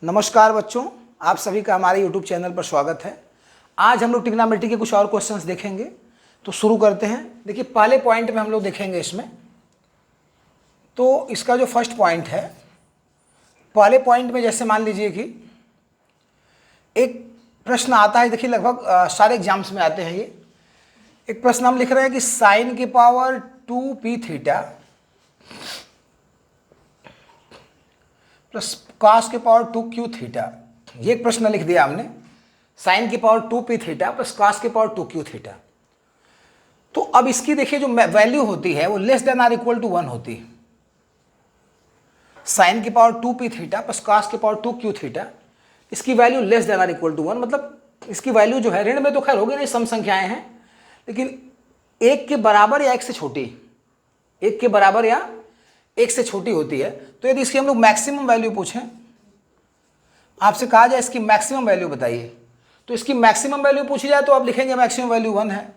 नमस्कार बच्चों, आप सभी का हमारे YouTube चैनल पर स्वागत है। आज हम लोग ट्रिग्नोमेट्री के कुछ और क्वेश्चंस देखेंगे, तो शुरू करते हैं। देखिए, पहले पॉइंट में हम लोग देखेंगे इसमें, तो इसका जो फर्स्ट पॉइंट है, पहले पॉइंट में जैसे मान लीजिए कि एक प्रश्न आता है। देखिए, लगभग सारे एग्जाम्स में आते हैं ये। एक प्रश्न हम लिख रहे हैं कि साइन की power 2p theta plus cos के पावर 2q थीटा, ये एक प्रश्न लिख दिया हमने। साइन की power 2p theta plus cos के पावर 2q थीटा। तो अब इसकी देखिए जो वैल्यू होती है वो less than or equal to 1 होती है। साइन की power 2p theta plus cos के पावर 2q थीटा, इसकी value less than or equal to 1, मतलब इसकी वैल्यू जो है ऋण में तो खैर होगी नहीं, सम संख्याएं हैं, लेकिन एक के बराबर या एक से छोटी, एक के बराबर या एक से छोटी होती है। तो यदि इसकी हम लोग मैक्सिमम वैल्यू पूछें, आपसे कहा जाए इसकी मैक्सिमम वैल्यू बताइए, तो इसकी मैक्सिमम वैल्यू पूछी जाए तो आप लिखेंगे मैक्सिमम वैल्यू 1 है।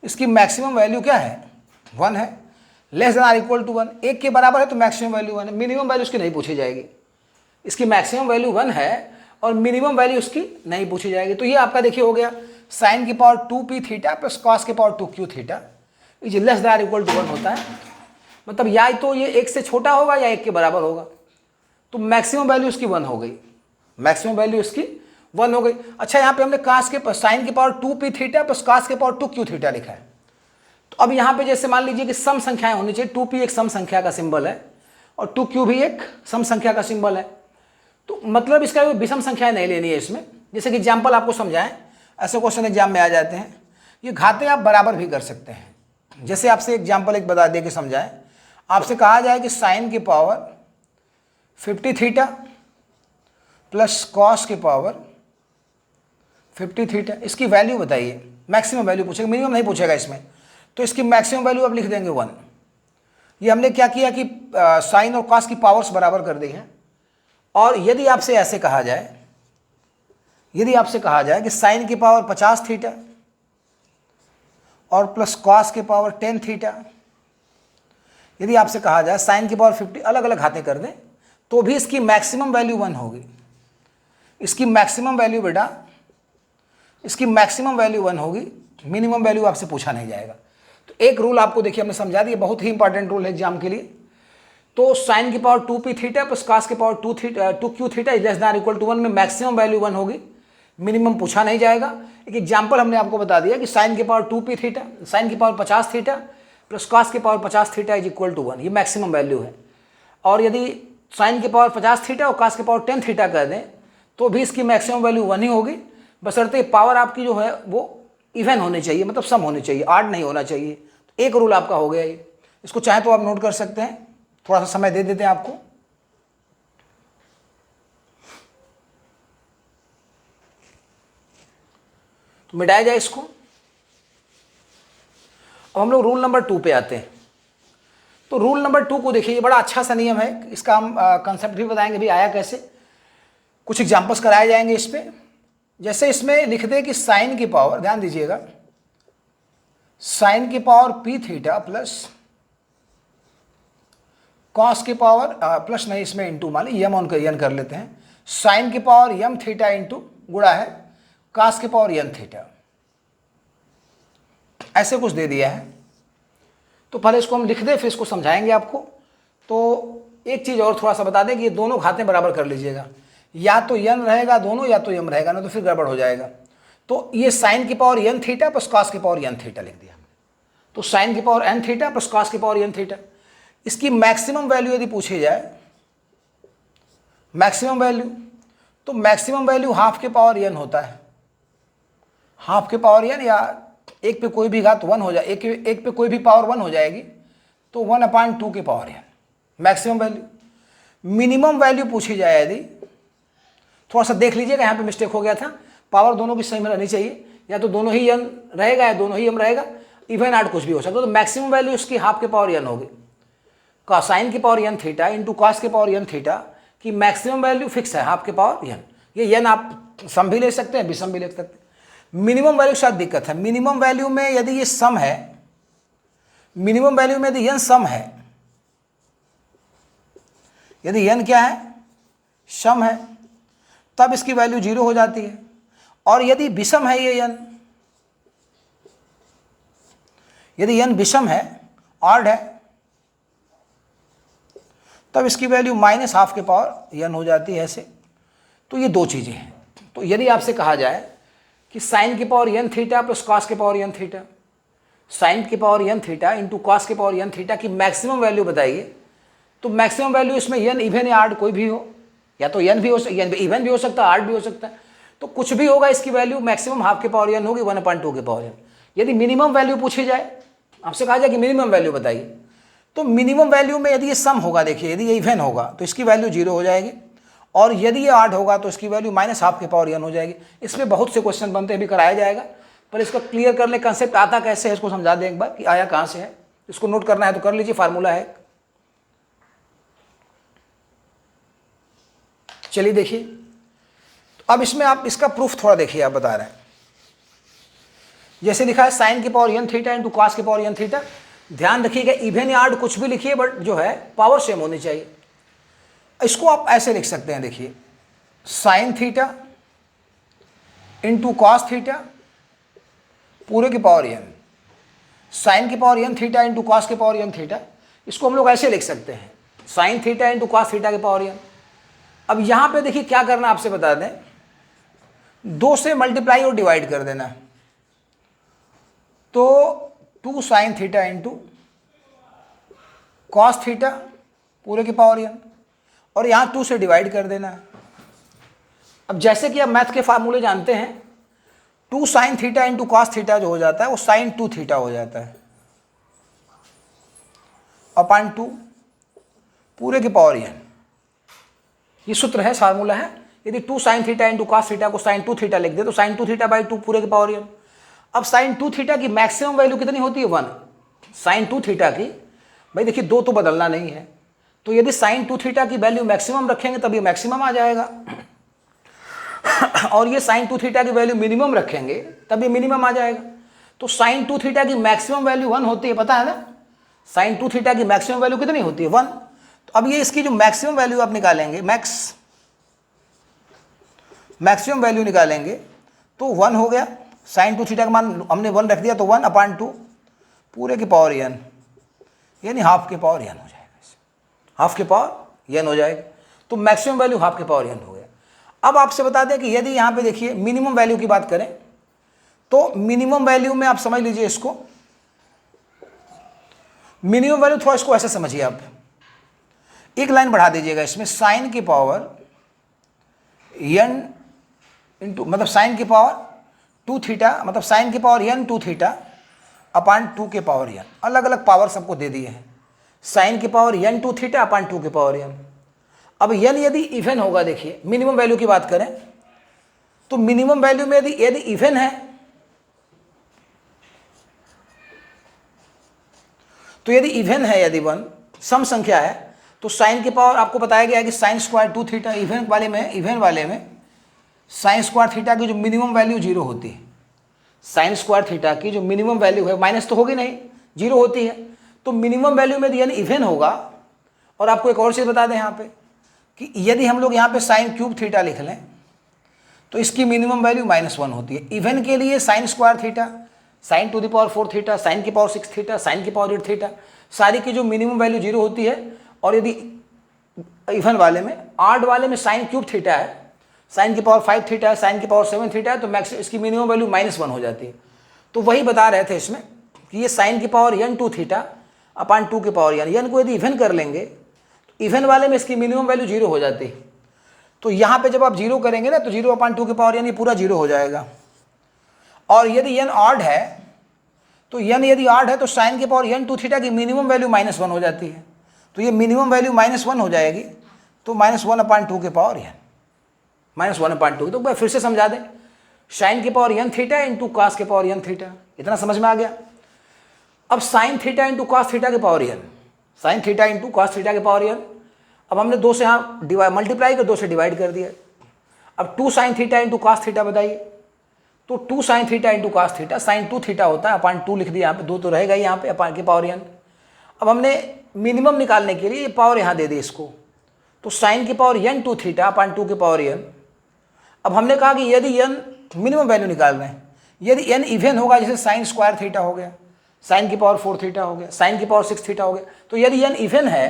इसकी मैक्सिमम वैल्यू क्या है? 1 है। Less than or equal to 1, एक के बराबर है तो मैक्सिमम वैल्यू 1 है। मिनिमम वैल्यू उसकी नहीं पूछी जाएगी। इसकी मैक्सिमम वैल्यू 1 है और मिनिमम वैल्यू उसकी नहीं पूछी जाएगी। तो ये आपका देखिए हो गया साइन की power 2p theta plus cos के power 2q theta is less than or equal to 1 होता है। मतलब या तो ये एक से छोटा होगा या एक के बराबर होगा। तो मैक्सिमम वैल्यू इसकी 1 हो गई, मैक्सिमम वैल्यू इसकी 1 हो गई। अच्छा, यहाँ पे हमने कॉस के साइन की power 2p theta plus cos के पावर 2q थीटा लिखा है। तो अब यहाँ पे जैसे मान लीजिए कि सम संख्याएं होनी चाहिए। 2p एक सम संख्या का सिंबल है और 2q भी एक सम संख्या का सिंबल है। तो मतलब इसका विषम संख्याएं नहीं लेनी है इसमें। जैसे कि एग्जाम्पल आपको समझाएं, ऐसे क्वेश्चन एग्जाम में आ जाते हैं। ये घाते आप बराबर भी कर सकते हैं। जैसे आपसे एग्जाम्पल एक बता दे के समझाएं, आपसे कहा जाए कि साइन की पावर 50 थीटा प्लस कॉस की पावर 50 थीटा, इसकी वैल्यू बताइए। मैक्सिमम वैल्यू पूछेगा, मिनिमम नहीं पूछेगा इसमें। तो इसकी मैक्सिमम वैल्यू अब लिख देंगे 1। ये हमने क्या किया कि साइन और कॉस की पावर्स बराबर कर दी हैं। और यदि आपसे ऐसे कहा जाए, यदि आपसे कहा जाए कि साइन की पावर 50 थीटा और प्लस कॉस के पावर 10 थीटा, यदि आपसे कहा जाए साइन की पावर 50, अलग अलग घातें कर दें, तो भी इसकी मैक्सिमम वैल्यू 1 होगी। इसकी मैक्सिमम वैल्यू बेटा, इसकी मैक्सिमम वैल्यू 1 होगी, मिनिमम वैल्यू आपसे पूछा नहीं जाएगा। तो एक रूल आपको देखिए हमने समझा दिया, बहुत ही इंपॉर्टेंट रूल है एग्जाम के लिए। तो साइन की power 2p theta plus cos के power 2q theta is less than equal to 1 में मैक्सिमम वैल्यू 1 होगी, मिनिमम पूछा नहीं जाएगा। एक एग्जाम्पल हमने आपको बता दिया कि साइन की पावर 2p थीटा, साइन की पावर 50 थीटा प्लस कॉस की power 50 theta is equal to 1, ये मैक्सिमम वैल्यू है। और यदि साइन की पावर 50 थीटा और कॉस की पावर 10 थीटा कर दें तो भी इसकी मैक्सिमम वैल्यू 1 ही होगी, बशर्ते पावर आपकी जो है वो इवन होनी चाहिए, मतलब सम होनी चाहिए, ऑड नहीं होना चाहिए। तो एक रूल आपका हो गया ये। इसको चाहे तो आप नोट कर सकते हैं, थोड़ा सा समय दे देते हैं आपको। तो मिटाया जाए इसको। अब हम लोग रूल नंबर 2 पे आते हैं। तो रूल नंबर 2 को देखिए, ये बड़ा अच्छा सा नियम है। इसका हम कंसेप्ट भी बताएंगे भी आया कैसे, कुछ एग्जांपल्स कराए जाएंगे इस पे। जैसे इसमें लिख दे कि साइन की पावर, ध्यान दीजिएगा, साइन की power p theta plus cos की पावर प्लस नहीं, इसमें इंटू मान ली, यम ऑन यन कर लेते हैं। साइन की पावर यम थीटा इंटू गुणा है कॉस की पावर यन थीटा, ऐसे कुछ दे दिया है। तो पहले इसको हम लिख दें, फिर इसको समझाएंगे आपको। तो एक चीज़ और थोड़ा सा बता दें कि ये दोनों घातें बराबर कर लीजिएगा, या तो यन रहेगा दोनों, या तो यम रहेगा, ना तो फिर गड़बड़ हो जाएगा। तो ये साइन की power n theta plus cos की पावर यन थीटा लिख दिया हमने। तो साइन की power n theta plus cos की पावर यन थीटा, इसकी मैक्सिमम वैल्यू यदि पूछी जाए, मैक्सिमम वैल्यू, तो मैक्सिमम वैल्यू हाफ के पावर यन होता है। हाफ के पावर यन, या एक पे कोई भी घात 1 हो जाए, एक पे कोई भी पावर 1 हो जाएगी, तो 1/2 के पावर यन मैक्सिमम वैल्यू। मिनिमम वैल्यू पूछी जाए यदि, थोड़ा सा देख लीजिएगा, यहाँ पे मिस्टेक हो गया था। पावर दोनों की सही में रहनी चाहिए, या तो दोनों ही यन रहेगा या दोनों ही यम रहेगा, इवन आड कुछ भी हो सकता है। तो मैक्सिमम वैल्यू उसकी हाफ के पावर यन होगी। साइन की power n theta into cos के पावर यन थीटा की मैक्सिमम वैल्यू फिक्स है हाफ के पावर यन। ये यन आप सम भी ले सकते हैं, विषम भी ले सकते हैं। मिनिमम वैल्यू शायद दिक्कत है। मिनिमम वैल्यू में यदि ये सम है, मिनिमम वैल्यू में यदि यन सम है, यदि यन क्या है, सम है तब इसकी वैल्यू 0 हो जाती है, और यदि विषम है ये n, यदि n विषम है, ऑड है, तब इसकी वैल्यू -½ के पावर n हो जाती है ऐसे। तो ये दो चीज़ें हैं। तो यदि आपसे कहा जाए कि साइन की power n theta plus cos के पावर n थीटा, साइन की power n theta into cos के पावर n थीटा की मैक्सिमम वैल्यू बताइए, तो मैक्सिमम वैल्यू इसमें n इवन या आड कोई भी हो, या तो n भी हो, इवन भी हो सकता है, आड भी हो सकता है, तो कुछ भी होगा इसकी वैल्यू मैक्सिमम ½ के पावर n होगी 1/2 के पावर n। यदि मिनिमम वैल्यू पूछी जाए, आपसे कहा जाए कि मिनिमम वैल्यू बताइए, तो मिनिमम वैल्यू में यदि ये सम होगा, देखिए यदि ये इवन होगा तो इसकी वैल्यू 0 हो जाएगी, और यदि ये आड होगा तो इसकी वैल्यू -½ के पावर n हो जाएगी। इसमें बहुत से क्वेश्चन बनते हैं, अभी कराया जाएगा, पर इसको क्लियर कर ले, कंसेप्ट आता कैसे है इसको समझा दें एक बार कि आया कहाँ से है। इसको नोट करना है तो कर लीजिए, फार्मूला है। चलिए देखिए, तो अब इसमें आप इसका प्रूफ थोड़ा देखिए, आप बता रहे हैं, जैसे लिखा है साइन की power n theta into cos की पावर n थीटा। ध्यान रखिएगा इवन या आड कुछ भी लिखिए, बट जो है पावर सेम होनी चाहिए। इसको आप ऐसे लिख सकते हैं, देखिए sign theta into cos theta पूरे की पावर n, साइन की power n theta into cos की पावर n थीटा, इसको हम लोग ऐसे लिख सकते हैं sign theta into cos theta की पावर n। अब यहाँ पे देखिए क्या करना आपसे बता दें, 2 से मल्टीप्लाई और डिवाइड कर देना, तो 2 sine theta into cos theta पूरे की पावर n, और यहाँ 2 से डिवाइड कर देना है। अब जैसे कि आप मैथ के फार्मूले जानते हैं, 2 sine theta into cos theta जो हो जाता है वो साइन 2 थीटा हो जाता है, अपॉन 2 पूरे की पावर n। ये सूत्र है, फार्मूला है। यदि 2 sine theta into cos theta को साइन 2 थीटा लिख दे तो साइन 2 थीटा बाई 2 पूरे की पावर n। अब साइन 2 थीटा की मैक्सिमम वैल्यू कितनी होती है 1। साइन 2 थीटा की, भाई देखिए 2 तो बदलना नहीं है, तो यदि साइन 2 थीटा की वैल्यू मैक्सिमम रखेंगे तब ये मैक्सिमम आ जाएगा, और ये साइन 2 थीटा की वैल्यू मिनिमम रखेंगे तब ये मिनिमम आ जाएगा। तो साइन 2 थीटा की मैक्सिमम वैल्यू 1 होती है, पता है ना, साइन 2 थीटा की मैक्सिमम वैल्यू कितनी होती है 1। तो अब ये इसकी जो मैक्सिमम वैल्यू आप निकालेंगे, मैक्सिमम वैल्यू निकालेंगे तो 1 हो गया, साइन 2 थीटा का मान हमने 1 रख दिया, तो 1/2 पूरे की पावर n, यानी ½ के पावर n हो जाएगा, ½ के पावर n हो जाएगा। तो मैक्सिमम वैल्यू ½ के पावर n हो गया। अब आपसे बता दें कि यदि यहाँ पे देखिए मिनिमम वैल्यू की बात करें, तो मिनिमम वैल्यू में आप समझ लीजिए इसको, मिनिमम वैल्यू थोड़ा इसको ऐसे समझिए आप, एक लाइन बढ़ा दीजिएगा इसमें, साइन की पावर n इंटू, मतलब साइन की पावर 2 थीटा, मतलब साइन की पावर n 2 थीटा अपॉन 2 के पावर n, अलग अलग पावर सबको दे दिए हैं, साइन की पावर n 2 थीटा अपॉन 2 के पावर n। अब n यदि इवन होगा, देखिए मिनिमम वैल्यू की बात करें तो मिनिमम वैल्यू में यदि इवन है, तो यदि इवन है, यदि 1 सम संख्या है, तो साइन की पावर आपको बताया गया है कि साइन स्क्वायर 2 थीटा, इवन वाले में साइन स्क्वायर थीटा की जो मिनिमम वैल्यू 0 होती है, साइन स्क्वायर थीटा की जो मिनिमम वैल्यू है, माइनस तो होगी नहीं, 0 होती है। तो मिनिमम वैल्यू में यदि इवन होगा, और आपको एक और चीज़ बता दें यहाँ पे कि यदि हम लोग यहाँ पे साइन क्यूब थीटा लिख लें तो इसकी मिनिमम वैल्यू -1 होती है। इवन के लिए sine square theta, sine to the power 4 theta, sine की पावर 6 थीटा, साइन की पावर 8 थीटा, सारी की जो मिनिमम वैल्यू 0 होती है। और यदि इवन वाले में, आड वाले में साइन क्यूब थीटा है, साइन की पावर 5 थीटा है, साइन की पावर 7 थीटा है, तो मैक्सिमम इसकी मिनिमम वैल्यू -1 हो जाती है। तो वही बता रहे थे इसमें कि ये साइन की पावर n 2 थीटा अपॉन 2 की पावर n को यदि इवन कर लेंगे तो इवन वाले में इसकी मिनिमम वैल्यू 0 हो जाती है। तो यहाँ पे जब आप 0 करेंगे ना तो 0/2 की पावर n ये पूरा 0 हो जाएगा। और यदि n ऑड है तो n यदि ऑड है तो साइन की पावर n 2 थीटा की मिनिमम वैल्यू -1 हो जाती है। तो ये मिनिमम वैल्यू -1 हो जाएगी, तो -1/2 के पावर n, -1/2। तो फिर से समझा दें, साइन की power n theta into cos के पावर n थीटा, इतना समझ में आ गया। अब sine theta into cos theta के power n, sine theta into cos theta के पावर n, अब हमने 2 से यहाँ मल्टीप्लाई कर 2 से डिवाइड कर दिया। अब 2 sine theta into cos theta बताइए, तो 2 sine theta into cos theta, sine 2 theta होता है, अपॉन 2 लिख दिया यहाँ पे, 2 तो रहेगा ही यहाँ पे, अपॉन के पावर n। अब हमने मिनिमम निकालने के लिए ये पावर यहाँ दे दी इसको, तो साइन की power n two theta upon 2 की पावर n। अब हमने कहा कि यदि n मिनिमम वैल्यू निकाल रहे हैं, यदि n इवन होगा, जैसे साइन स्क्वायर थीटा हो गया, साइन की पावर 4 थीटा हो गया, साइन की पावर 6 थीटा हो गया, तो यदि n इवन है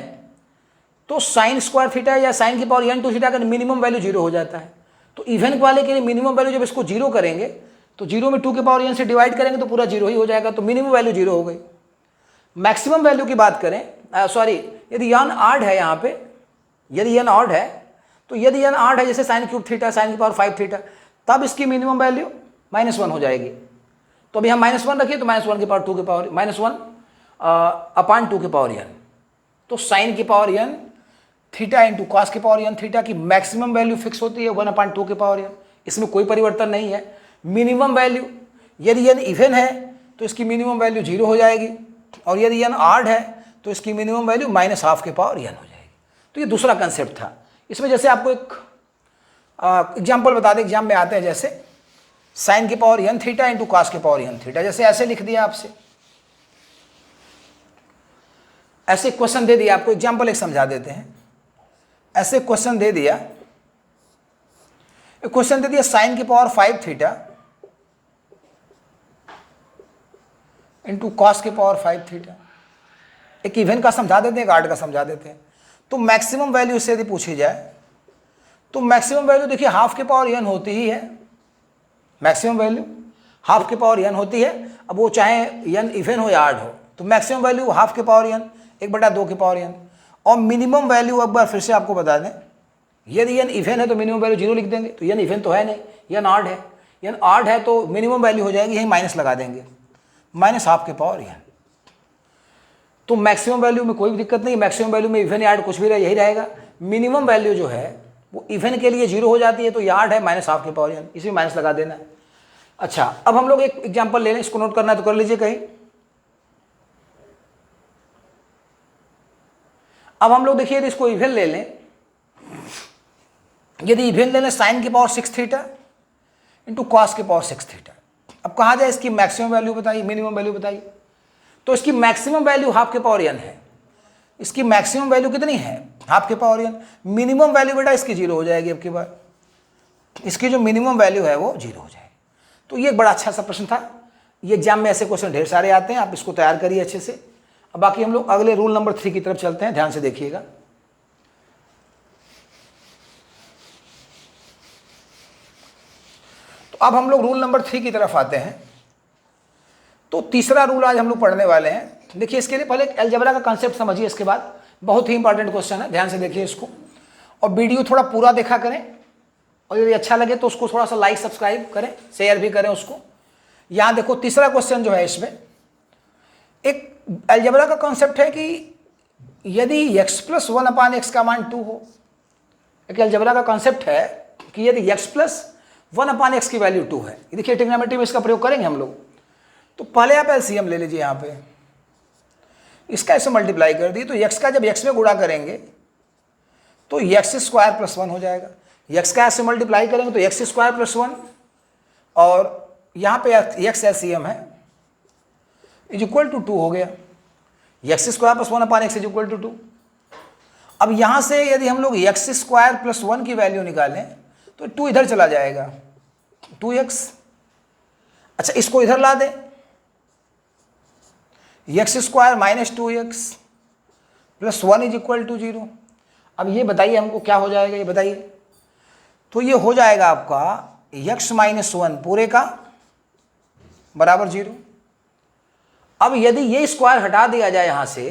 तो साइन स्क्वायर थीटा या साइन की पावर n टू थीटा का मिनिमम वैल्यू 0 हो जाता है। तो इवन वाले के लिए मिनिमम वैल्यू जब इसको 0 करेंगे तो 0 में 2 की पावर n से डिवाइड करेंगे तो पूरा 0 ही हो जाएगा, तो मिनिमम वैल्यू 0 हो गई। मैक्सिमम वैल्यू की बात करें, सॉरी, यदि n ऑड है, यहाँ पे यदि n ऑड है, तो यदि n ऑड है जैसे साइन क्यूब थीटा, साइन की पावर 5 थीटा, तब इसकी मिनिमम वैल्यू -1 हो जाएगी। तो अभी हम -1 रखिए तो -1 की पावर 2 की पावर -1 अपान 2 की पावर n। तो साइन की power n theta into cos की पावर n थीटा की मैक्सिमम वैल्यू फिक्स होती है 1 अपान 2 की पावर n, इसमें कोई परिवर्तन नहीं है। मिनिमम वैल्यू, यदि n इवन है तो इसकी मिनिमम वैल्यू 0 हो जाएगी, और यदि n ऑड है तो इसकी मिनिमम वैल्यू -12 की पावर n हो जाएगी। तो ये दूसरा कंसेप्ट था। इसमें जैसे आपको एक एग्जाम्पल बता दें, एग्जाम में आते हैं, जैसे साइन की power n theta into cos की पावर n थीटा, जैसे ऐसे लिख दिया आपसे, ऐसे क्वेश्चन दे दिया आपको, एग्जाम्पल एक समझा देते हैं। ऐसे क्वेश्चन दे दिया, क्वेश्चन दे दिया साइन की पावर 5 थीटा इंटू कॉस की पावर 5 थीटा। एक इवन का समझा देते हैं, एक ऑड का समझा देते हैं। तो मैक्सिमम वैल्यू से यदि पूछी जाए तो मैक्सिमम वैल्यू देखिए हाफ की पावर n होती ही है, मैक्सिमम वैल्यू हाफ की पावर n होती है। अब वो चाहे n इवन हो या ऑड हो, तो मैक्सिमम वैल्यू हाफ की पावर n 1/2 की पावर n। और मिनिमम वैल्यू एक बार फिर से आपको बता दें, यदि n इवन है तो मिनिमम वैल्यू 0 लिख देंगे, तो n इवन तो है नहीं, n ऑड है, n ऑड है तो मिनिमम वैल्यू हो जाएगी, यही माइनस लगा देंगे, -12 की पावर n। तो मैक्सिमम वैल्यू में कोई दिक्कत नहीं, मैक्सिमम वैल्यू में इवन या ऑड कुछ भी रहे, यही रहेगा। मिनिमम वैल्यू जो है वो इवन के लिए 0 हो जाती है, तो या ऑड है -12 की पावर n, इसमें माइनस लगा देना है। अच्छा, अब हम लोग एक एग्जाम्पल ले लें, इसको नोट करना है तो कर लीजिए कहीं। अब हम लोग देखिए, यदि इसको इवन ले लें, यदि इवन ले लें साइन की पावर 6 थीटा इंटू कॉस की पावर 6 थीटा। अब कहा जाए इसकी मैक्सिमम वैल्यू बताइए, मिनिमम वैल्यू बताइए। तो इसकी मैक्सिमम वैल्यू हाफ के पावर n है, इसकी मैक्सिमम वैल्यू कितनी है, हाफ के पावर n। मिनिमम वैल्यू बेटा इसकी 0 हो जाएगी, अब की बार इसकी जो मिनिमम वैल्यू है वो 0 हो जाएगी। तो ये एक बड़ा अच्छा सा प्रश्न था, ये एग्जाम में ऐसे क्वेश्चन ढेर सारे आते हैं, आप इसको तैयार करिए अच्छे से। अब बाकी हम लोग अगले रूल नंबर 3 की तरफ चलते हैं, ध्यान से देखिएगा। तो अब हम लोग रूल नंबर 3 की तरफ आते हैं। तो तीसरा रूल आज हम लोग पढ़ने वाले हैं। देखिए, इसके लिए पहले अलजेब्रा का कंसेप्ट समझिए, इसके बाद बहुत ही इंपॉर्टेंट क्वेश्चन है, ध्यान से देखिए इसको, और वीडियो थोड़ा पूरा देखा करें, और यदि अच्छा लगे तो उसको थोड़ा सा लाइक सब्सक्राइब करें, शेयर भी करें उसको। यहाँ देखो तीसरा क्वेश्चन जो है, इसमें एक अलजेब्रा का कॉन्सेप्ट है कि यदि x + 1/x का मान 2 हो। एक अलजेब्रा का कॉन्सेप्ट है कि यदि x + 1/x की वैल्यू 2 है, देखिए ट्रिग्नोमेट्री में इसका प्रयोग करेंगे हम लोग। तो पहले आप एलसीएम ले लीजिए, यहाँ पे इसका ऐसे मल्टीप्लाई कर दिए, तो x का जब x में गुणा करेंगे तो x² + 1 हो जाएगा। x का ऐसे मल्टीप्लाई करेंगे तो x² + 1, और यहाँ पे x एलसीएम है, = 2 हो गया। x² + 1/x = 2। अब यहाँ से यदि हम लोग x² + 1 की वैल्यू निकालें तो 2 इधर चला जाएगा, 2x। अच्छा, इसको इधर ला दें, x² - 2x + 1 = 0। अब ये बताइए हमको क्या हो जाएगा, ये बताइए। तो ये हो जाएगा आपका x - 1 पूरे का बराबर 0। अब यदि ये स्क्वायर हटा दिया जाए यहाँ से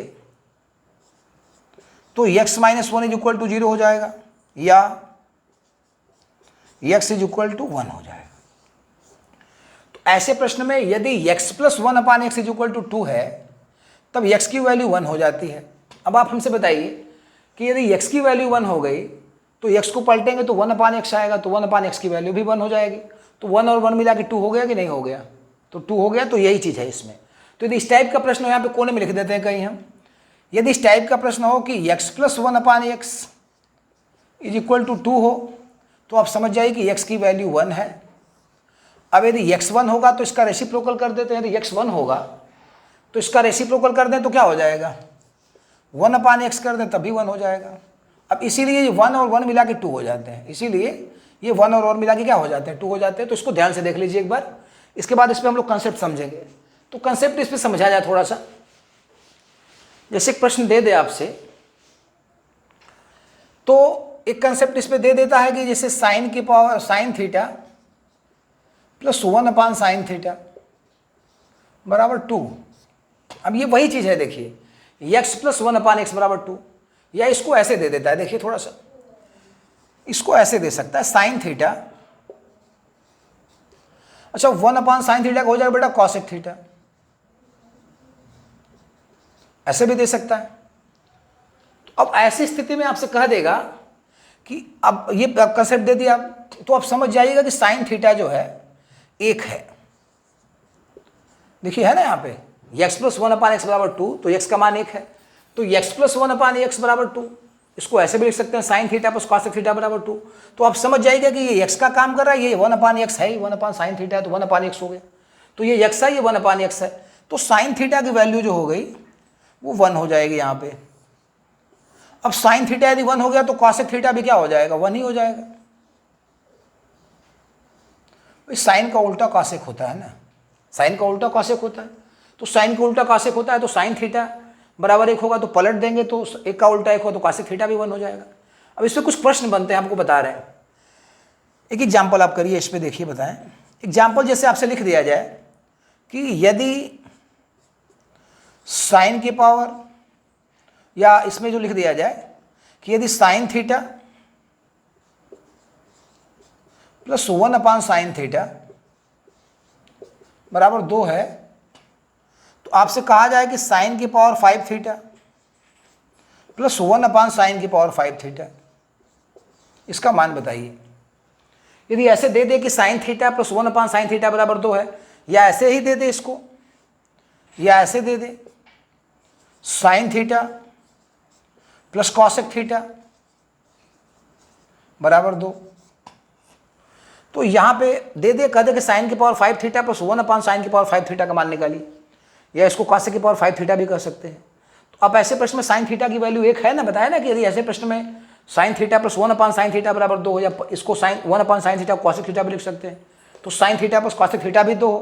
तो x - 1 = 0 हो जाएगा, या x = 1 हो जाएगा। तो ऐसे प्रश्न में यदि x + 1/x = 2 है, तब x की वैल्यू 1 हो जाती है। अब आप हमसे बताइए कि यदि x की वैल्यू 1 हो गई तो x को पलटेंगे तो 1/x आएगा, तो 1/x की वैल्यू भी 1 हो जाएगी। तो 1 और 1 मिला के 2 हो गया कि नहीं हो गया, तो 2 हो गया। तो यही चीज़ है इसमें। तो यदि इस टाइप का प्रश्न हो, यहाँ पे कोने में लिख देते हैं कहीं हम, यदि इस टाइप का प्रश्न हो कि x + 1/x = 2 हो, तो आप समझ जाइए कि x की वैल्यू 1 है। अब यदि x 1 होगा तो इसका रेसिप्रोकल कर देते हैं, यदि x 1 होगा तो इसका रेसिप्रोकल कर दें तो क्या हो जाएगा, 1/x कर दें तभी 1 हो जाएगा। अब इसीलिए ये 1 और 1 मिला के 2 हो जाते हैं, इसीलिए ये 1 और मिला के क्या हो जाते हैं, 2 हो जाते हैं। तो इसको ध्यान से देख लीजिए एक बार, इसके बाद इस पर हम लोग कंसेप्ट समझेंगे। तो कंसेप्ट इस पर समझा जाए थोड़ा सा। जैसे एक प्रश्न दे दे आपसे, तो एक कंसेप्ट इस पे दे देता है कि जैसे साइन की power sine theta plus 1 upon sine theta बराबर 2। अब ये वही चीज़ है, देखिए x प्लस 1 अपान एक्स बराबर 2, या इसको ऐसे दे देता है, देखिए थोड़ा सा इसको ऐसे दे सकता है साइन थीटा, अच्छा 1 अपान साइन थीटा का हो जाएगा बेटा कॉसेक थीटा, ऐसे भी दे सकता है। तो अब ऐसी स्थिति में आपसे कह देगा कि अब ये कंसेप्ट दे दिया, तो आप समझ जाइएगा कि साइन थीटा जो है 1 है। देखिए है ना यहाँ पे x प्लस 1 अपान एक्स बराबर 2, तो x का मान 1 है, तो x प्लस 1 अपान एक्स बराबर 2, इसको ऐसे भी लिख सकते हैं sign theta plus cosec theta बराबर 2। तो आप समझ जाइएगा कि ये x का काम कर रहा है, ये 1 अपान एक्स है, 1 अपान साइन थीटा है तो 1 अपान एक्स हो गया, तो ये x है, ये 1 अपान एक्स है। तो साइन थीटा की वैल्यू जो हो गई वो 1 हो जाएगी यहाँ पे। अब साइन थीटा यदि 1 हो गया तो कॉसेक थीटा भी क्या हो जाएगा, 1 ही हो जाएगा। साइन का उल्टा कॉसेक होता है ना, साइन का उल्टा कॉसेक होता है, तो साइन का उल्टा कॉसेक होता है, तो साइन थीटा बराबर 1 होगा, तो पलट देंगे तो 1 का उल्टा 1 हो तो कॉसेक थीटा भी 1 हो जाएगा। अब इस पर कुछ प्रश्न बनते हैं, आपको बता रहे हैं। एक एग्जाम्पल आप करिए, इस पर देखिए बताएं। एग्जाम्पल जैसे आपसे लिख दिया जाए कि यदि साइन की पावर, या इसमें जो लिख दिया जाए कि यदि sign theta plus 1 upon sine theta बराबर 2 है, तो आपसे कहा जाए कि साइन की power 5 theta plus 1 upon sign की पावर 5 थीटा, इसका मान बताइए। यदि ऐसे दे दे कि sign theta plus 1 upon sine theta बराबर 2 है, या ऐसे ही दे दे इसको, या ऐसे दे दे sine theta plus cosec theta बराबर 2, तो यहाँ पे दे दे कह दे कि साइन की power 5 theta plus 1 upon sign की पावर 5 थीटा का मान निकालिए, या इसको कॉसेक की पावर 5 थीटा भी कर सकते हैं। तो अब ऐसे प्रश्न में साइन थीटा की वैल्यू 1 है ना, बताया ना कि यदि ऐसे प्रश्न में sine theta plus 1 upon sine theta बराबर 2 हो, या इसको sine 1 upon sine theta cosec theta भी लिख सकते हैं, तो sine theta plus cosec theta भी 2 हो,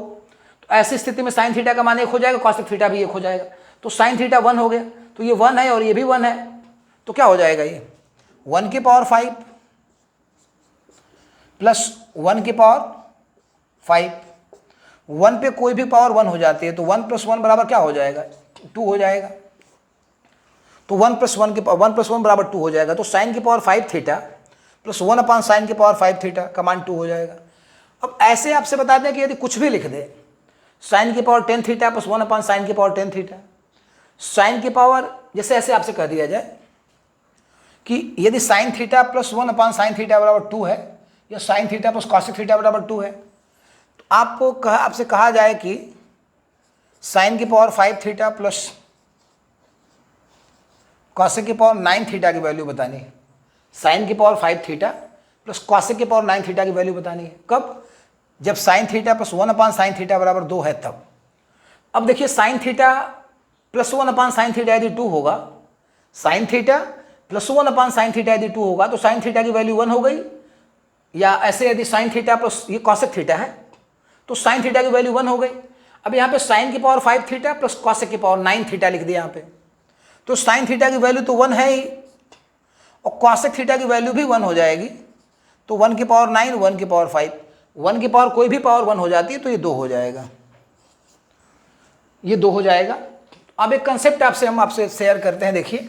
तो ऐसी स्थिति में साइन थीटा का मान 1 हो जाएगा, कॉसेक थीटा भी 1 हो जाएगा, तो साइन थीटा 1 हो गया, तो ये 1 है और ये भी 1 है, तो क्या हो जाएगा, ये 1 की पावर 5 प्लस 1 की पावर 5, 1 पे कोई भी पावर 1 हो जाती है, तो 1 प्लस 1 बराबर क्या हो जाएगा, 2 हो जाएगा, तो 1 प्लस 1 बराबर 2 हो जाएगा। तो साइन की power 5 theta plus 1 upon sign की पावर 5 थीटा का मान 2 हो जाएगा। अब ऐसे आपसे बता दें कि यदि कुछ भी लिख दे, साइन की power 10 theta plus 1 upon sign की पावर 10 थीटा, साइन की पावर जैसे ऐसे आपसे कह दिया जाए कि यदि sign theta plus 1 upon sine theta बराबर 2 है, या sign theta plus cosec theta बराबर 2 है, तो आपसे कहा जाए कि साइन की पावर 5 थीटा प्लस कॉसेक की पावर 9 थीटा की वैल्यू बतानी है। साइन की पावर 5 थीटा प्लस कॉसेक की पावर 9 थीटा की वैल्यू बतानी है। कब, जब sign theta plus 1 upon sine theta बराबर 2 है तब। अब देखिए sign theta plus 1 upon sine theta यदि 2 होगा, sign theta plus 1 upon sine theta यदि 2 होगा, तो साइन थीटा की वैल्यू 1 हो गई, या ऐसे यदि साइन थीटा प्लस ये कॉसेक थीटा है तो साइन थीटा की वैल्यू 1 हो गई। अब यहाँ पे साइन की पावर 5 थीटा प्लस कॉसेक की पावर 9 थीटा लिख दिया यहाँ पे, तो साइन थीटा की वैल्यू तो 1 है ही, और कॉसेक थीटा की वैल्यू भी 1 हो जाएगी, तो 1 की पावर 9, 1 की पावर 5, 1 की पावर कोई भी पावर 1 हो जाती है, तो ये 2 हो जाएगा, ये 2 हो जाएगा। अब एक कंसेप्ट हम आपसे शेयर करते हैं, देखिए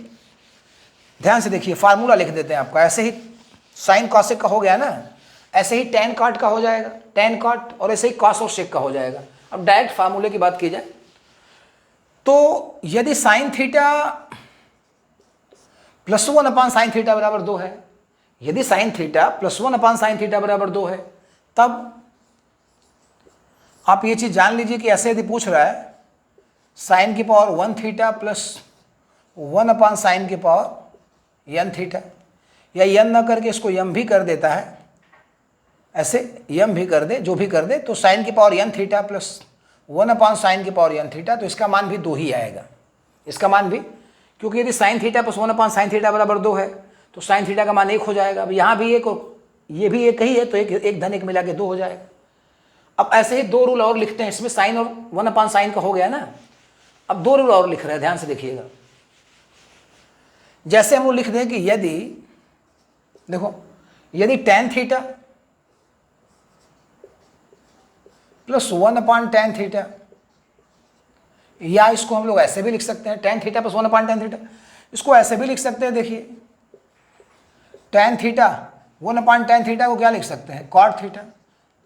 ध्यान से देखिए, फार्मूला लिख देते हैं आपका। ऐसे ही साइन कॉसेक का हो गया ना, ऐसे ही टेन कॉट का हो जाएगा, टेन कॉट, और ऐसे ही कॉस और सेक का हो जाएगा। अब डायरेक्ट फार्मूले की बात की जाए तो यदि sign theta plus 1 upon sine theta बराबर 2 है, यदि sign theta plus 1 upon sine theta बराबर 2 है, तब आप ये चीज जान लीजिए कि ऐसे यदि पूछ रहा है साइन की power 1 theta plus 1 upon sign की पावर n थीटा, या n ना करके इसको m भी कर देता है, ऐसे m भी कर दे, जो भी कर दे, तो साइन की power n theta plus 1 upon sign की पावर n थीटा, तो इसका मान भी 2 ही आएगा, इसका मान भी, क्योंकि यदि sign theta plus 1 upon sine theta बराबर 2 है, तो साइन थीटा का मान 1 हो जाएगा। अब यहाँ भी 1 और ये भी 1 ही है, तो एक धन 1 मिला के 2 हो जाएगा। अब ऐसे ही 2 रूल और लिखते हैं इसमें, साइन और 1/sin का हो गया ना। अब 2 रूल और लिख रहे हैं, ध्यान से देखिएगा। जैसे हम लोग लिख दें कि यदि, देखो, यदि tan theta plus 1/tan theta, या इसको हम लोग ऐसे भी लिख सकते हैं, tan theta plus 1/tan theta, इसको ऐसे भी लिख सकते हैं। देखिए tan थीटा 1/tan थीटा को क्या लिख सकते हैं, cot थीटा।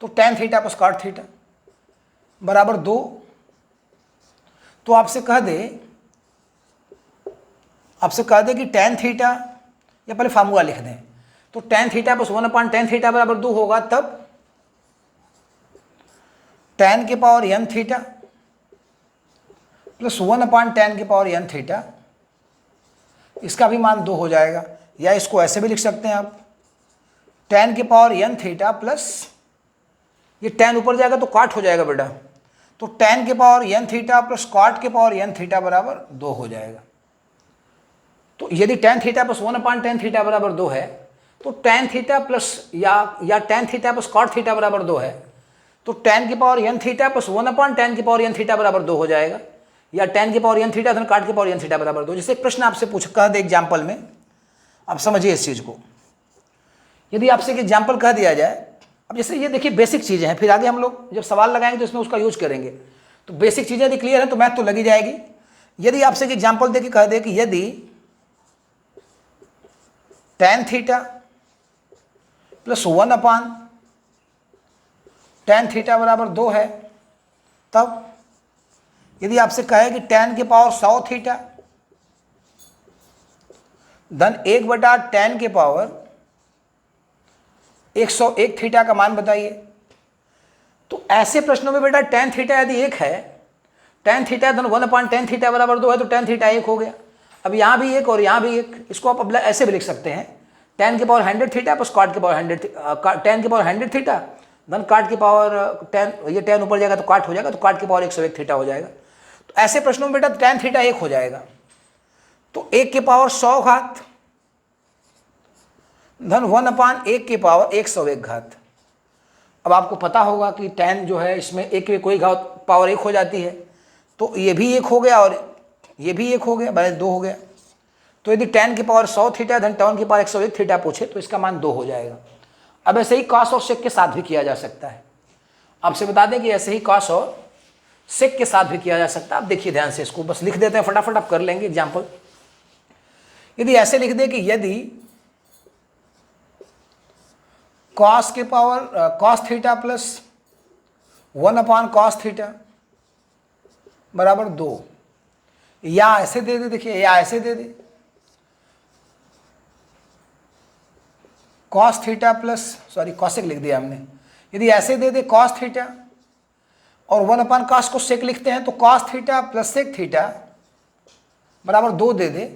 तो tan theta plus cot theta बराबर 2। तो आपसे कह दे कि tan थीटा, या पहले फार्मूला लिख दें, तो tan theta plus 1/tan theta बराबर 2 होगा, तब tan के power n theta plus 1/tan के पावर n थीटा, इसका भी मान 2 हो जाएगा। या इसको ऐसे भी लिख सकते हैं आप, tan के पावर n थीटा प्लस, ये tan ऊपर जाएगा तो cot हो जाएगा बेटा, तो tan के power n theta plus cot के पावर n थीटा बराबर 2 हो जाएगा। तो यदि tan theta plus 1/tan theta बराबर 2 है, तो tan थीटा प्लस या tan theta plus cot theta बराबर 2 है, तो tan की power n theta plus 1/tan की पावर n थीटा बराबर 2 हो जाएगा। या tan की पावर n थीटा धन cot की पावर n थीटा बराबर 2। जैसे एक प्रश्न आपसे कह दे एग्जाम्पल में, आप समझिए इस चीज़ को। यदि आपसे एक एग्जाम्पल कह दिया जाए, अब जैसे ये देखिए बेसिक चीज़ें हैं, फिर आगे हम लोग जब सवाल लगाएंगे तो इसमें उसका यूज करेंगे। तो बेसिक चीज़ें यदि क्लियर है तो मैथ तो लगी जाएगी। यदि आपसे एक एग्जाम्पल दे के कह दे कि यदि tan theta plus 1/tan theta बराबर 2 है, तब यदि आपसे कहे कि tan के पावर 100 थीटा धन 1/tan के पावर 101 थीटा का मान बताइए। तो ऐसे प्रश्नों में बेटा tan थीटा यदि 1 है, tan थीटा धन 1/tan थीटा बराबर 2 है, तो tan थीटा 1 हो गया। अब यहाँ भी 1 और यहाँ भी 1, इसको आप ऐसे भी लिख सकते हैं, tan के पावर 100 थीटा प्लस cot के पावर 100, tan के पावर 100 थीटा धन cot के पावर tan, ये tan ऊपर जाएगा तो cot हो जाएगा, तो cot के पावर 101 थीटा हो जाएगा। तो ऐसे प्रश्नों में बेटा tan थीटा 1 हो जाएगा। तो 1 के पावर 100 घात धन 1/1 के पावर 101 घात। अब आपको पता होगा कि tan जो है इसमें 1 में कोई घात पावर 1 हो जाती है, तो ये भी 1 हो गया और ये भी 1 हो गया, बराबर 2 हो गया। तो यदि tan की पावर 100 थीटा धन tan की पावर 101 थीटा पूछे तो इसका मान 2 हो जाएगा। अब ऐसे ही cos और sec के साथ भी किया जा सकता है। आपसे बता दें कि ऐसे ही cos और sec के साथ भी किया जा सकता है। आप देखिए ध्यान से, इसको बस लिख देते हैं, फटाफट आप कर लेंगे एग्जाम्पल। यदि ऐसे लिख दे कि यदि cos के power cos theta plus 1/cos theta बराबर 2, या ऐसे दे दे, देखिए या ऐसे दे दे cos theta plus, sorry cosec लिख दिया हमने। यदि ऐसे दे दे cos थीटा और 1/cos को sec लिखते हैं, तो cos theta plus sec theta बराबर 2 दे दे,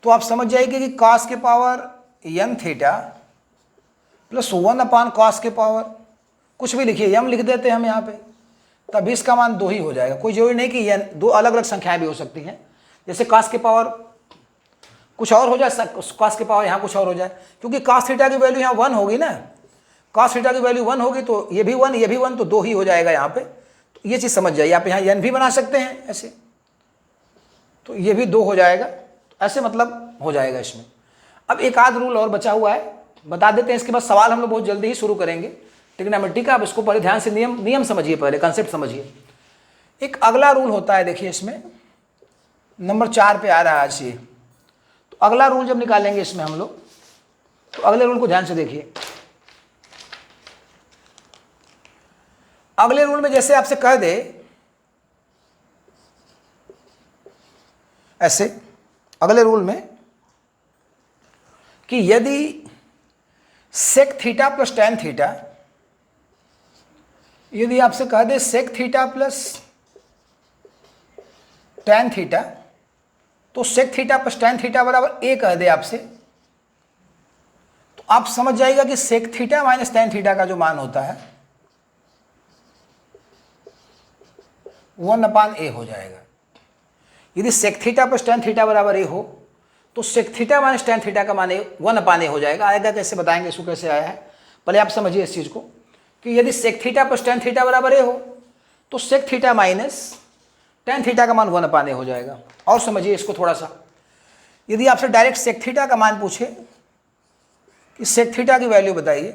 तो आप समझ जाइए कि cos के power n theta plus 1/cos के पावर, कुछ भी लिखिए, m लिख देते हैं हम यहाँ पे, तब इसका मान 2 ही हो जाएगा। कोई जरूरी नहीं कि n, 2 अलग अलग संख्याएं भी हो सकती हैं। जैसे cos के पावर कुछ और हो जाए, cos के पावर यहाँ कुछ और हो जाए, क्योंकि cos थीटा की वैल्यू यहाँ 1 होगी ना, cos थीटा की वैल्यू 1 होगी, तो ये भी 1 ये भी 1, तो 2 ही हो जाएगा यहाँ पे। तो ये चीज़ समझ जाइए। आप यहाँ n भी बना सकते हैं ऐसे, तो ये भी 2 हो जाएगा। तो ऐसे मतलब हो जाएगा इसमें। अब एक आध रूल और बचा हुआ है, बता देते हैं, इसके बाद सवाल हम लोग बहुत जल्दी ही शुरू करेंगे ट्रिग्नोमेट्री का। आप इसको पहले ध्यान से नियम समझिए, पहले कंसेप्ट समझिए। एक अगला रूल होता है, देखिए इसमें नंबर 4 पे आ रहा है आज ये। तो अगला रूल जब निकालेंगे इसमें हम लोग, तो अगले रूल को ध्यान से देखिए। अगले रूल में जैसे आपसे कह दे ऐसे, अगले रूल में कि यदि sec theta plus tan theta, यदि आपसे कह दे sec theta plus tan theta, तो sec theta plus tan theta बराबर a कह दे आपसे, तो आप समझ जाएगा कि sec theta minus tan theta का जो मान होता है 1/a हो जाएगा। यदि sec theta plus tan theta बराबर a हो, तो sec theta minus tan theta का मान 1/a हो जाएगा। आएगा कैसे, बताएंगे इसको कैसे आया है। पहले आप समझिए इस चीज़ को कि यदि sec theta plus tan theta बराबर a हो तो sec theta minus tan theta का मान 1/a हो जाएगा। और समझिए इसको थोड़ा सा, यदि आपसे डायरेक्ट सेक थीटा का मान पूछे कि सेक थीटा की वैल्यू बताइए,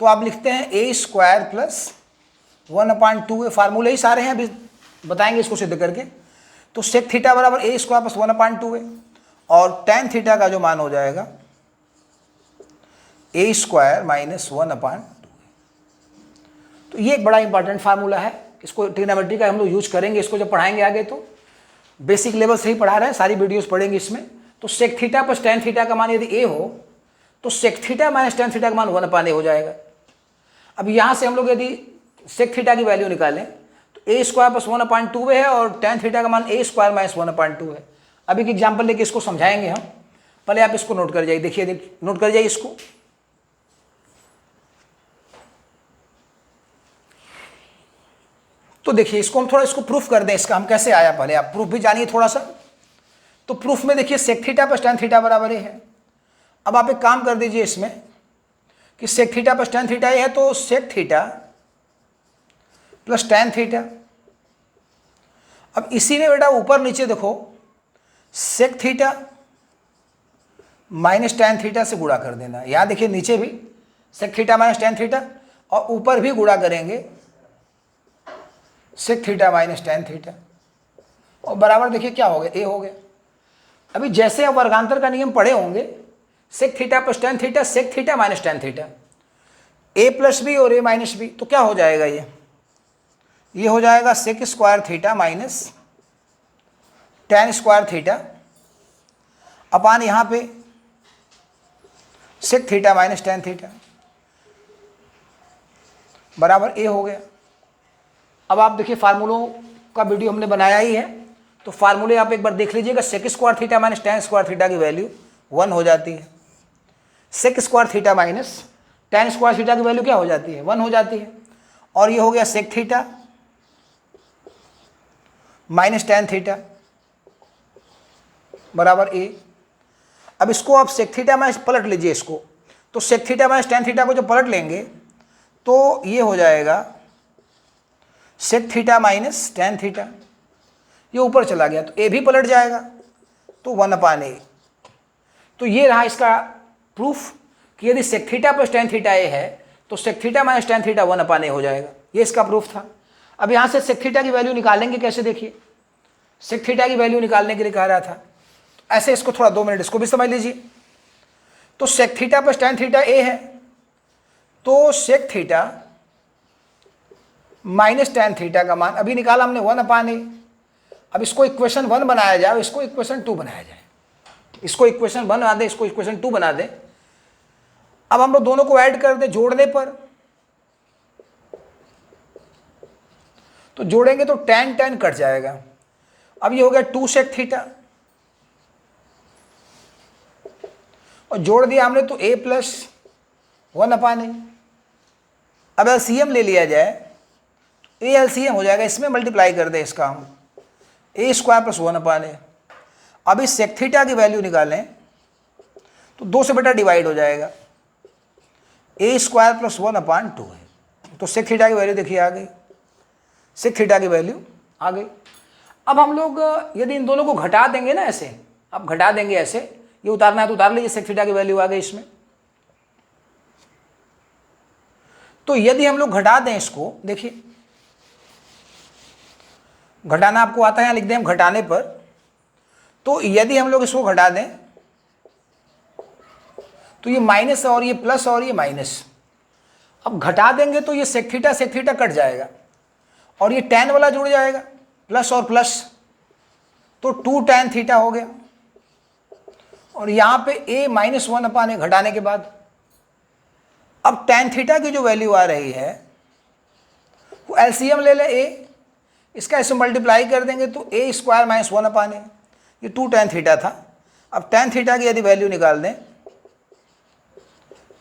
तो आप लिखते हैं a² प्लस 1/2a। फार्मूले ही सारे हैं, अभी बताएंगे इसको सिद्ध करके। तो सेक थीटा बराबर a² प्लस 1/2a और टेन थीटा का जो मान हो जाएगा a² माइनस 1/2a। तो ये एक बड़ा इंपॉर्टेंट फार्मूला है, इसको ट्रिग्नोमेट्री का हम लोग यूज करेंगे, इसको जब पढ़ाएंगे आगे तो बेसिक लेवल से ही पढ़ा रहे हैं, सारी वीडियोस पढ़ेंगे इसमें। तो sec theta plus tan theta का मान यदि a हो तो sec theta minus tan theta का मान 1/a हो जाएगा। अब यहाँ से हम लोग यदि सेक थीटा की वैल्यू निकालें तो a² प्लस 1/2a है और टेन थीटा का मान a² माइनस 1/2 है। अभी एक एग्जाम्पल लेके इसको समझाएंगे हम, पहले आप इसको नोट कर जाइए। देखिए नोट कर जाइए इसको। तो देखिए इसको हम थोड़ा इसको प्रूफ कर दें, इसका हम कैसे आया, पहले आप प्रूफ भी जानिए थोड़ा सा। तो प्रूफ में देखिए sec theta plus tan theta बराबर a है। अब आप एक काम कर दीजिए इसमें कि sec theta plus tan theta है तो sec theta plus tan theta. अब इसी में बेटा ऊपर नीचे देखो sec theta minus tan theta से गुणा कर देना। यहाँ देखिए नीचे भी sec theta minus tan theta और ऊपर भी गुणा करेंगे sec theta minus tan theta और बराबर देखिए क्या हो गया, a हो गया। अभी जैसे आप वर्गांतर का नियम पढ़े होंगे, sec theta plus tan theta sec theta minus tan theta, a plus b और a माइनस बी, तो क्या हो जाएगा, ये हो जाएगा sec theta minus tan theta upon यहाँ पे sec theta minus tan theta बराबर a हो गया। अब आप देखिए फार्मूलों का वीडियो हमने बनाया ही है, तो फार्मूले आप एक बार देख लीजिएगा। सेक² थीटा माइनस टेन² थीटा की वैल्यू 1 हो जाती है। सेक² थीटा माइनस टेन² थीटा की वैल्यू क्या हो जाती है, 1 हो जाती है। और ये हो गया sec theta minus tan theta बराबर a। अब इसको आप सेक थीटा माइनस पलट लीजिए इसको, तो sec theta minus tan theta को जब पलट लेंगे तो ये हो जाएगा sec theta minus tan theta, ये ऊपर चला गया तो a भी पलट जाएगा तो 1/a। तो ये रहा इसका प्रूफ कि यदि sec theta plus tan theta a है तो sec theta minus tan theta 1/a हो जाएगा। ये इसका प्रूफ था। अब यहाँ से सेक थीटा की वैल्यू निकालेंगे कैसे, देखिए सेक थीटा की वैल्यू निकालने के लिए कह रहा था, तो ऐसे इसको थोड़ा 2 मिनट इसको भी समझ लीजिए। तो sec theta plus tan theta a है तो sec theta minus tan theta का मान अभी निकाला हमने 1/a। अब इसको इक्वेशन 1 बनाया जाए, इसको इक्वेशन 2 बनाया जाए, इसको इक्वेशन 1 बना दें, इसको इक्वेशन 2 बना दें। अब हम लोग दोनों को ऐड कर दें जोड़ने पर, तो जोड़ेंगे तो टेन टेन कट जाएगा। अब ये हो गया 2 सेक थीटा और जोड़ दिया हमने तो a प्लस 1/a। अब एलसीएम ले लिया जाए, a एलसीएम हो जाएगा, इसमें मल्टीप्लाई कर दे इसका हम a² प्लस 1/a। अब इस सेक थीटा की वैल्यू निकालें तो 2 से बेटा डिवाइड हो जाएगा, a² प्लस 1/2 है। तो सेक थीटा की वैल्यू देखिए आ गई, सेक थीटा की वैल्यू आ गई। अब हम लोग यदि इन दोनों को घटा देंगे ना, ऐसे अब घटा देंगे, ऐसे ये उतारना है तो उतार लीजिए, सेक थीटा की वैल्यू आ गई इसमें। तो यदि हम लोग घटा दें इसको, देखिए घटाना आपको आता है, यहाँ लिख दें हम घटाने पर। तो यदि हम लोग इसको घटा दें तो ये माइनस और ये प्लस और ये माइनस, अब घटा देंगे तो ये सेक थीटा कट जाएगा और ये टेन वाला जुड़ जाएगा, प्लस और प्लस, तो 2 टेन थीटा हो गया। और यहाँ पे a माइनस 1/a घटाने के बाद अब टेन थीटा की जो वैल्यू आ रही है वो एलसीएम ले ले a, इसका इससे मल्टीप्लाई कर देंगे तो a² माइनस 1/a, ये 2 टेन थीटा था। अब टेन थीटा की यदि वैल्यू निकाल दें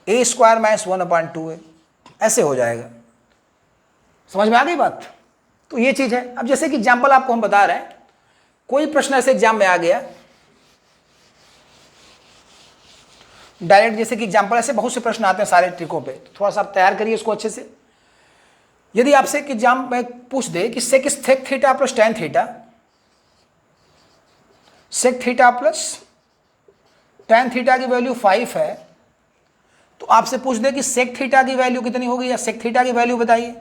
a² माइनस 1/2 ऐसे हो जाएगा। समझ में आ गई बात? तो ये चीज़ है। अब जैसे कि एग्जाम्पल आपको हम बता रहे हैं, कोई प्रश्न ऐसे एग्जाम में आ गया डायरेक्ट जैसे कि एग्जाम्पल, ऐसे बहुत से प्रश्न आते हैं सारे ट्रिकों पे, तो थोड़ा सा आप तैयार करिए इसको अच्छे से। यदि आपसे एक एग्जाम में पूछ दे कि sec theta plus tan theta, sec theta plus tan theta की वैल्यू 5 है, तो आपसे पूछ दे कि सेक थीटा की वैल्यू कितनी होगी, या सेक थीटा की वैल्यू बताइए,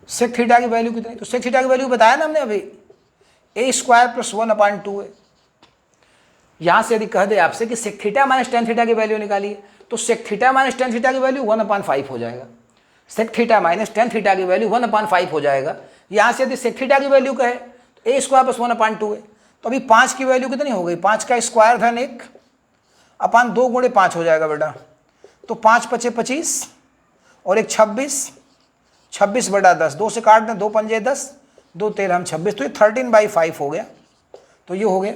सेक थीटा की वैल्यू कितनी। तो सेक थीटा की वैल्यू बताया ना हमने अभी, ए स्क्वायर प्लस 1/2 है। यहां से यदि कह दे आपसे कि sec theta minus tan theta की वैल्यू निकालिए, तो sec theta minus tan theta की वैल्यू 1/5 हो जाएगा। Sec theta minus tan theta की वैल्यू 1/5 हो जाएगा। यहां से यदि सेक थीटा की वैल्यू कहे तो ए स्क्वायर प्लस 1/2 है। तो अभी 5 की वैल्यू कितनी हो गई, 5 का स्क्वायर धन 1 अपान 2 गुणे 5 हो जाएगा बेटा। तो 5 पचे 25 और 1 26, 26/10, 2 से काट दें, 2 पंजे 10, 2 13 हम 26, तो ये 13/5 हो गया। तो ये हो गया।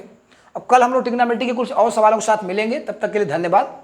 अब कल हम लोग ट्रिग्नोमेट्री के कुछ और सवालों के साथ मिलेंगे, तब तक के लिए धन्यवाद।